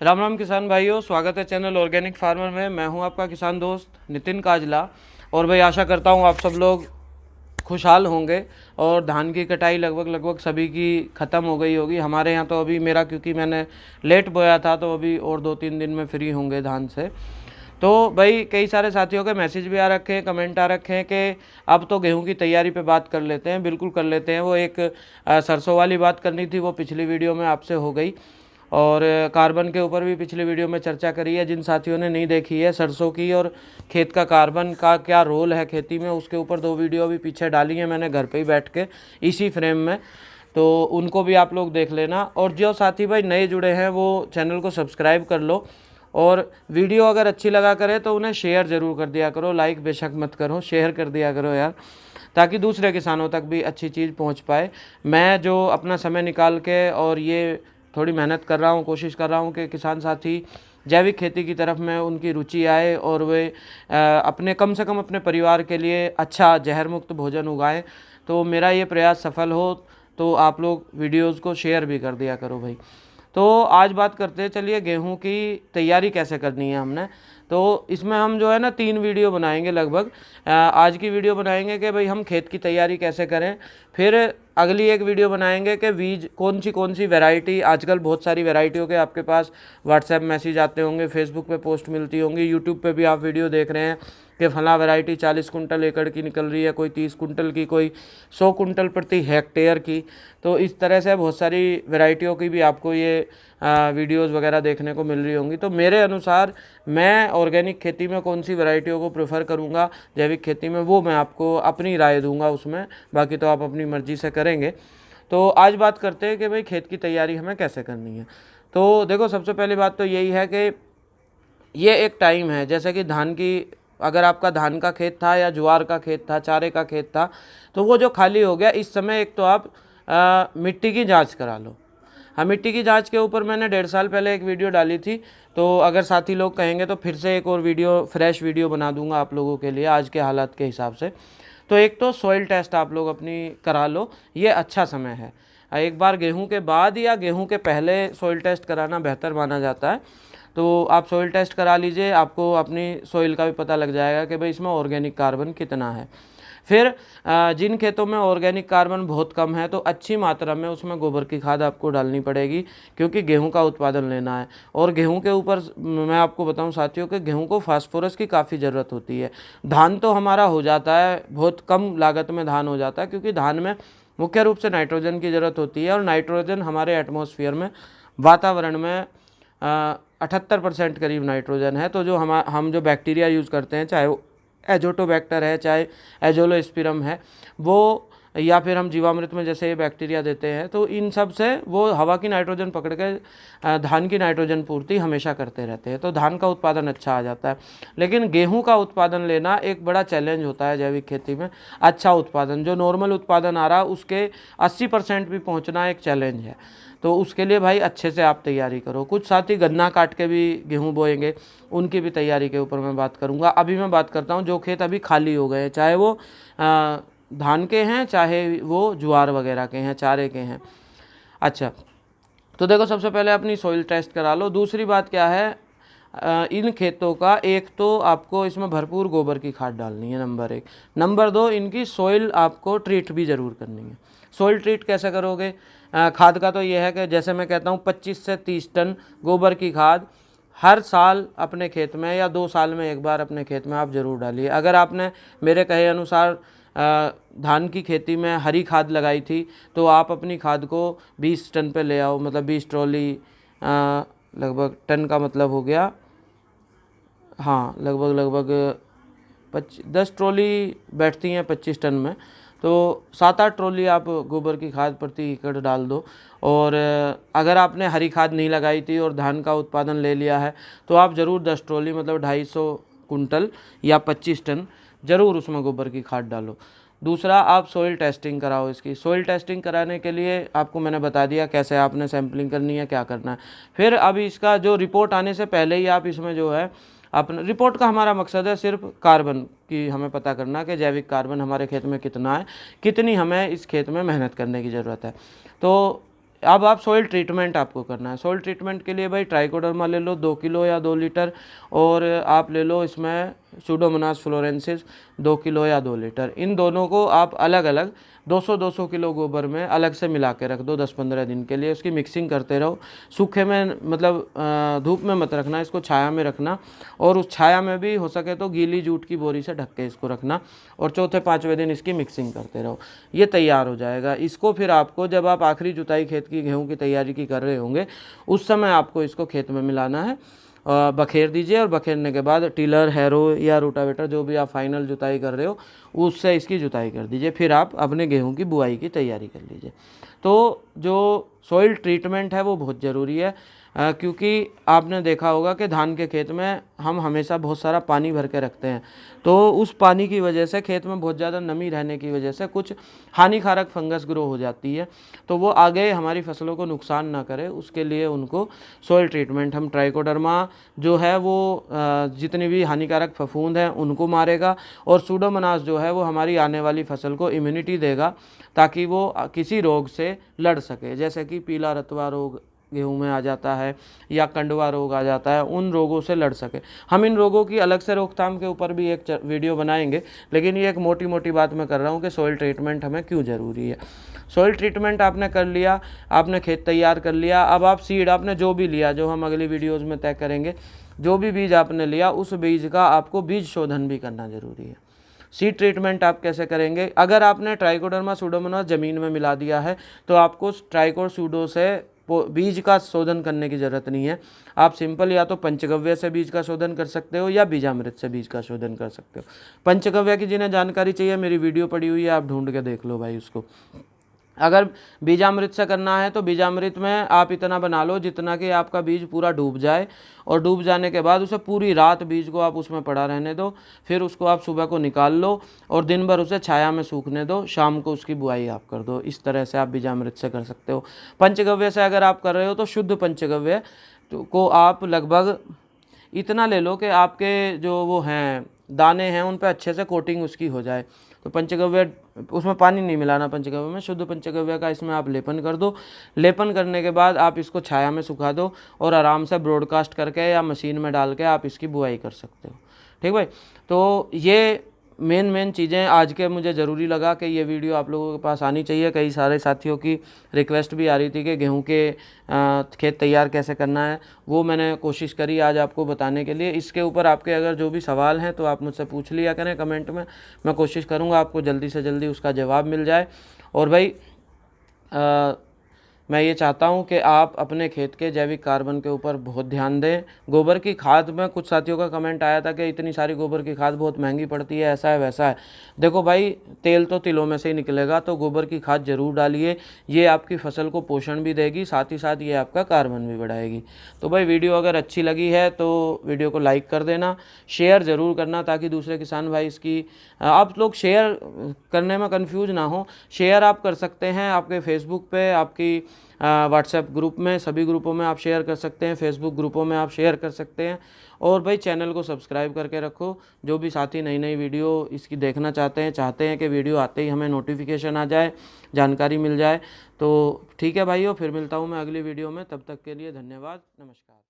राम राम किसान भाइयों, स्वागत है चैनल ऑर्गेनिक फार्मर में। मैं हूं आपका किसान दोस्त नितिन काजला। और भाई आशा करता हूं आप सब लोग खुशहाल होंगे। और धान की कटाई लगभग सभी की ख़त्म हो गई होगी। हमारे यहाँ तो अभी मेरा, क्योंकि मैंने लेट बोया था, तो अभी और 2-3 दिन में फ्री होंगे धान से। तो भाई कई सारे साथियों के मैसेज भी आ रखे हैं, कमेंट आ रखे हैं कि अब तो गेहूं की तैयारी पे बात कर लेते हैं। बिल्कुल कर लेते हैं। वो एक सरसों वाली बात करनी थी, वो पिछली वीडियो में आपसे हो गई। और कार्बन के ऊपर भी पिछली वीडियो में चर्चा करी है। जिन साथियों ने नहीं देखी है सरसों की और खेत का कार्बन का क्या रोल है खेती में, उसके ऊपर 2 वीडियो भी पीछे डाली है मैंने घर पे ही बैठ के इसी फ्रेम में, तो उनको भी आप लोग देख लेना। और जो साथी भाई नए जुड़े हैं वो चैनल को सब्सक्राइब कर लो। और वीडियो अगर अच्छी लगा करे तो उन्हें शेयर ज़रूर कर दिया करो, लाइक बेशक मत करो, शेयर कर दिया करो यार, ताकि दूसरे किसानों तक भी अच्छी चीज़ पहुंच पाए। मैं जो अपना समय निकाल के और ये थोड़ी मेहनत कर रहा हूँ, कोशिश कर रहा हूँ कि किसान साथी जैविक खेती की तरफ में उनकी रुचि आए और वे अपने कम से कम अपने परिवार के लिए अच्छा जहर मुक्त भोजन उगाएं। तो मेरा ये प्रयास सफल हो तो आप लोग वीडियोज़ को शेयर भी कर दिया करो भाई। तो आज बात करते हैं, चलिए गेहूं की तैयारी कैसे करनी है हमने। तो इसमें हम जो है ना 3 वीडियो बनाएंगे लगभग। आज की वीडियो बनाएंगे कि भाई हम खेत की तैयारी कैसे करें। फिर अगली एक वीडियो बनाएंगे कि बीज कौन सी वैरायटी, आजकल बहुत सारी वैरायटियों के आपके पास व्हाट्सएप मैसेज आते होंगे, फेसबुक पे पोस्ट मिलती होंगी, यूट्यूब पे भी आप वीडियो देख रहे हैं कि फला वैरायटी 40 कुंटल एकड़ की निकल रही है, कोई 30 कुंटल की, कोई 100 कुंटल प्रति हेक्टेयर की। तो इस तरह से बहुत सारी वैरायटियों की भी आपको ये वीडियोस वगैरह देखने को मिल रही होंगी। तो मेरे अनुसार मैं ऑर्गेनिक खेती में कौन सी वैरायटियों को प्रेफर करूंगा जैविक खेती में, वो मैं आपको अपनी राय दूंगा उसमें, बाकी तो आप अपनी मर्जी से करेंगे। तो आज बात करते हैं कि भाई खेत की तैयारी हमें कैसे करनी है। तो देखो, सबसे पहली बात तो यही है कि ये एक टाइम है, जैसे कि धान की, अगर आपका धान का खेत था या ज्वार का खेत था, चारे का खेत था, तो वो जो खाली हो गया, इस समय एक तो आप मिट्टी की जांच करा लो। हाँ, मिट्टी की जांच के ऊपर मैंने 1.5 साल पहले एक वीडियो डाली थी। तो अगर साथी लोग कहेंगे तो फिर से एक और वीडियो, फ्रेश वीडियो बना दूंगा आप लोगों के लिए आज के हालात के हिसाब से। तो एक तो सॉइल टेस्ट आप लोग अपनी करा लो, ये अच्छा समय है। एक बार गेहूं के बाद या गेहूं के पहले सॉइल टेस्ट कराना बेहतर माना जाता है। तो आप सॉइल टेस्ट करा लीजिए, आपको अपनी सॉइल का भी पता लग जाएगा कि भाई इसमें ऑर्गेनिक कार्बन कितना है। फिर जिन खेतों में ऑर्गेनिक कार्बन बहुत कम है तो अच्छी मात्रा में उसमें गोबर की खाद आपको डालनी पड़ेगी, क्योंकि गेहूं का उत्पादन लेना है। और गेहूं के ऊपर मैं आपको बताऊं साथियों कि गेहूं को फास्फोरस की काफ़ी ज़रूरत होती है। धान तो हमारा हो जाता है, बहुत कम लागत में धान हो जाता है, क्योंकि धान में मुख्य रूप से नाइट्रोजन की ज़रूरत होती है। और नाइट्रोजन हमारे एटमॉस्फेयर में, वातावरण में 78% करीब नाइट्रोजन है। तो जो हम जो बैक्टीरिया यूज़ करते हैं, चाहे वो एजोटोबैक्टर है, चाहे एजोलोस्पिरम है, वो, या फिर हम जीवामृत में जैसे ये बैक्टीरिया देते हैं, तो इन सब से वो हवा की नाइट्रोजन पकड़ के धान की नाइट्रोजन पूर्ति हमेशा करते रहते हैं। तो धान का उत्पादन अच्छा आ जाता है। लेकिन गेहूं का उत्पादन लेना एक बड़ा चैलेंज होता है जैविक खेती में। अच्छा उत्पादन, जो नॉर्मल उत्पादन आ रहा उसके 80% भी पहुंचना एक चैलेंज है। तो उसके लिए भाई अच्छे से आप तैयारी करो। कुछ साथी गन्ना काट के भी गेहूं बोएंगे, उनकी भी तैयारी के ऊपर मैं बात करूंगा। अभी मैं बात करता हूं जो खेत अभी खाली हो गए, चाहे वो धान के हैं, चाहे वो ज्वार वगैरह के हैं, चारे के हैं। अच्छा, तो देखो, सबसे पहले अपनी सॉइल टेस्ट करा लो। दूसरी बात क्या है, इन खेतों का, एक तो आपको इसमें भरपूर गोबर की खाद डालनी है, नंबर 1। नंबर 2, इनकी सॉइल आपको ट्रीट भी ज़रूर करनी है। सॉइल ट्रीट कैसे करोगे? खाद का तो ये है कि जैसे मैं कहता हूँ 25 से 30 टन गोबर की खाद हर साल अपने खेत में, या 2 साल में एक बार अपने खेत में आप ज़रूर डालिए। अगर आपने मेरे कहे अनुसार धान की खेती में हरी खाद लगाई थी, तो आप अपनी खाद को 20 टन पे ले आओ, मतलब 20 ट्रॉली, लगभग टन का मतलब हो गया, हाँ, लगभग 10 ट्रॉली बैठती हैं 25 टन में, तो 7-8 ट्रॉली आप गोबर की खाद प्रति एकड़ डाल दो। और अगर आपने हरी खाद नहीं लगाई थी और धान का उत्पादन ले लिया है, तो आप ज़रूर 10 ट्रॉली, मतलब 250 कुंटल या 25 टन ज़रूर उसमें गोबर की खाद डालो। दूसरा, आप सॉइल टेस्टिंग कराओ। इसकी सॉइल टेस्टिंग कराने के लिए आपको मैंने बता दिया कैसे आपने सैम्पलिंग करनी है, क्या करना है। फिर अब इसका जो रिपोर्ट आने से पहले ही आप इसमें जो है अपना रिपोर्ट का, हमारा मकसद है सिर्फ कार्बन की हमें पता करना कि जैविक कार्बन हमारे खेत में कितना है, कितनी हमें इस खेत में मेहनत करने की ज़रूरत है। तो अब आप सॉइल ट्रीटमेंट आपको करना है। सॉइल ट्रीटमेंट के लिए भाई ट्राइकोडर्मा ले लो 2 किलो या 2 लीटर, और आप ले लो इसमें सूडोमोनास फ्लोरेंसिस 2 किलो या 2 लीटर। इन दोनों को आप अलग अलग 200-200 किलो गोबर में अलग से मिला के रख दो 10-15 दिन के लिए। उसकी मिक्सिंग करते रहो, सूखे में मतलब धूप में मत रखना, इसको छाया में रखना, और उस छाया में भी हो सके तो गीली जूट की बोरी से ढक के इसको रखना, और चौथे पाँचवें दिन इसकी मिक्सिंग करते रहो। ये तैयार हो जाएगा। इसको फिर आपको जब आप आखिरी जुताई खेत की गेहूँ की तैयारी की कर रहे होंगे उस समय आपको इसको खेत में मिलाना है। बखेर दीजिए, और बखेरने के बाद टिलर, हैरो या रोटावेटर जो भी आप फाइनल जुताई कर रहे हो उससे इसकी जुताई कर दीजिए। फिर आप अपने गेहूं की बुआई की तैयारी कर लीजिए। तो जो सॉइल ट्रीटमेंट है वो बहुत ज़रूरी है, क्योंकि आपने देखा होगा कि धान के खेत में हम हमेशा बहुत सारा पानी भर के रखते हैं, तो उस पानी की वजह से खेत में बहुत ज़्यादा नमी रहने की वजह से कुछ हानिकारक फंगस ग्रो हो जाती है, तो वो आगे हमारी फसलों को नुकसान ना करे उसके लिए उनको सॉइल ट्रीटमेंट, हम ट्राइकोडर्मा जो है वो जितनी भी हानिकारक फफूंद हैं उनको मारेगा, और सूडोमोनास जो है वो हमारी आने वाली फसल को इम्यूनिटी देगा ताकि वो किसी रोग से लड़ सके। जैसे कि पीला रतवा रोग गेहूं में आ जाता है या कंडवा रोग आ जाता है, उन रोगों से लड़ सके। हम इन रोगों की अलग से रोकथाम के ऊपर भी एक वीडियो बनाएंगे, लेकिन ये एक मोटी मोटी बात मैं कर रहा हूँ कि सॉइल ट्रीटमेंट हमें क्यों ज़रूरी है। सॉइल ट्रीटमेंट आपने कर लिया, आपने खेत तैयार कर लिया, अब आप सीड आपने जो भी लिया, जो हम अगली वीडियोज़ में तय करेंगे, जो भी बीज आपने लिया उस बीज का आपको बीज शोधन भी करना ज़रूरी है। सीड ट्रीटमेंट आप कैसे करेंगे? अगर आपने ट्राइकोडर्मा सूडोमोनास ज़मीन में मिला दिया है तो आपको ट्राइकोड सूडो से बीज का शोधन करने की ज़रूरत नहीं है। आप सिंपल या तो पंचगव्य से बीज का शोधन कर सकते हो या बीजामृत से बीज का शोधन कर सकते हो। पंचगव्य की जिन्हें जानकारी चाहिए, मेरी वीडियो पड़ी हुई है, आप ढूंढ के देख लो भाई उसको। अगर बीजामृत से करना है तो बीजामृत में आप इतना बना लो जितना कि आपका बीज पूरा डूब जाए, और डूब जाने के बाद उसे पूरी रात बीज को आप उसमें पड़ा रहने दो, फिर उसको आप सुबह को निकाल लो और दिन भर उसे छाया में सूखने दो, शाम को उसकी बुआई आप कर दो। इस तरह से आप बीजामृत से कर सकते हो। पंचगव्य से अगर आप कर रहे हो तो शुद्ध पंचगव्य को आप लगभग इतना ले लो कि आपके जो वो हैं दाने हैं उन पर अच्छे से कोटिंग उसकी हो जाए। तो पंचगव्य, उसमें पानी नहीं मिलाना पंचगव्य में, शुद्ध पंचगव्य का इसमें आप लेपन कर दो। लेपन करने के बाद आप इसको छाया में सुखा दो और आराम से ब्रॉडकास्ट करके या मशीन में डाल के आप इसकी बुआई कर सकते हो। ठीक भाई, तो ये मेन चीज़ें आज के मुझे ज़रूरी लगा कि ये वीडियो आप लोगों के पास आनी चाहिए। कई सारे साथियों की रिक्वेस्ट भी आ रही थी कि गेहूं के खेत तैयार कैसे करना है, वो मैंने कोशिश करी आज आपको बताने के लिए। इसके ऊपर आपके अगर जो भी सवाल हैं तो आप मुझसे पूछ लिया करें कमेंट में, मैं कोशिश करूँगा आपको जल्दी से जल्दी उसका जवाब मिल जाए। और भाई मैं ये चाहता हूँ कि आप अपने खेत के जैविक कार्बन के ऊपर बहुत ध्यान दें। गोबर की खाद में कुछ साथियों का कमेंट आया था कि इतनी सारी गोबर की खाद बहुत महंगी पड़ती है, ऐसा है वैसा है। देखो भाई, तेल तो तिलों में से ही निकलेगा, तो गोबर की खाद ज़रूर डालिए। ये आपकी फसल को पोषण भी देगी, साथ ही साथ ये आपका कार्बन भी बढ़ाएगी। तो भाई वीडियो अगर अच्छी लगी है तो वीडियो को लाइक कर देना, शेयर ज़रूर करना ताकि दूसरे किसान भाई इसकी, आप लोग शेयर करने में कंफ्यूज ना हो। शेयर आप कर सकते हैं आपके फेसबुक पे, आपकी व्हाट्सएप ग्रुप में, सभी ग्रुपों में आप शेयर कर सकते हैं, फेसबुक ग्रुपों में आप शेयर कर सकते हैं। और भाई चैनल को सब्सक्राइब करके रखो। जो भी साथी नई नई वीडियो इसकी देखना चाहते हैं कि वीडियो आते ही हमें नोटिफिकेशन आ जाए, जानकारी मिल जाए। तो ठीक है भाइयों, फिर मिलता हूँ मैं अगली वीडियो में। तब तक के लिए धन्यवाद, नमस्कार।